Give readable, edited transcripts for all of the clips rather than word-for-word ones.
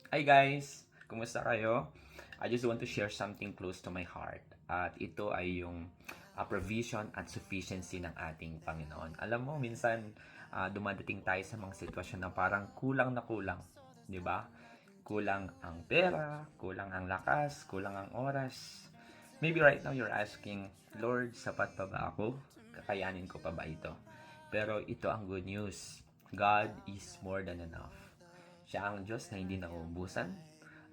Hi guys! Kumusta kayo? I just want to share something close to my heart. At ito ay yung provision at sufficiency ng ating Panginoon. Alam mo, minsan dumadating tayo sa mga sitwasyon na parang kulang na kulang. Di ba? Kulang ang pera, kulang ang lakas, kulang ang oras. Maybe right now you're asking, Lord, sapat pa ba ako? Kakayanin ko pa ba ito? Pero ito ang good news. God is more than enough. Siya ang Diyos na hindi nauubusan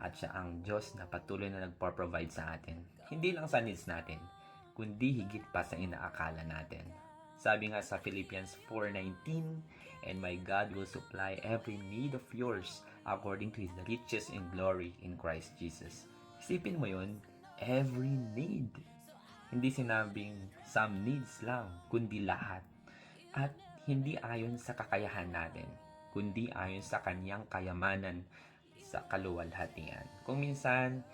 at siya ang Diyos na patuloy na nagpo-provide sa atin. Hindi lang sa needs natin, kundi higit pa sa inaakala natin. Sabi nga sa Philippians 4:19, "And my God will supply every need of yours according to His riches in glory in Christ Jesus." Isipin mo yun, every need. Hindi sinabing some needs lang, kundi lahat. At hindi ayon sa kakayahan natin, kundi ayon sa kanyang kayamanan sa kaluwalhatian. Kung minsan,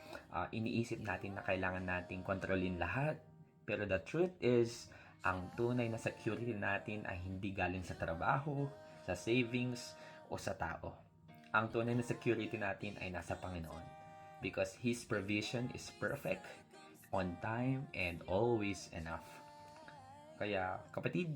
iniisip natin na kailangan nating kontrolin lahat, pero the truth is, ang tunay na security natin ay hindi galing sa trabaho, sa savings, o sa tao. Ang tunay na security natin ay nasa Panginoon. Because His provision is perfect, on time, and always enough. Kaya, kapatid,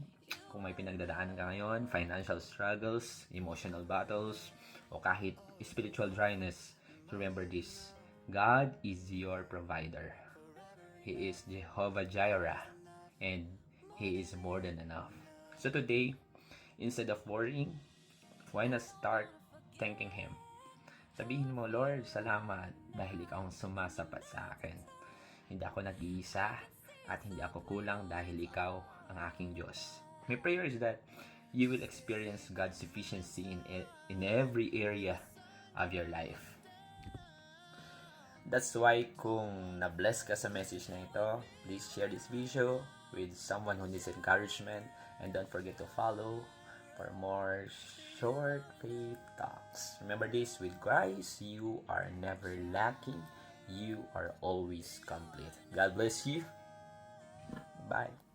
kung may pinagdadaanan ka ngayon, financial struggles, emotional battles, o kahit spiritual dryness, remember this: God is your provider. He is Jehovah Jireh, and He is more than enough. So today, instead of worrying, why not start thanking Him? Sabihin mo, Lord, salamat dahil Ikaw ang sumasapat sa akin. Hindi ako nag-iisa at hindi ako kulang dahil Ikaw ang aking Diyos. My prayer is that you will experience God's sufficiency in every area of your life. That's why kung na-bless ka sa message na ito, please share this video with someone who needs encouragement, and don't forget to follow for more short faith talks. Remember this: with Christ, you are never lacking. You are always complete. God bless you. Bye.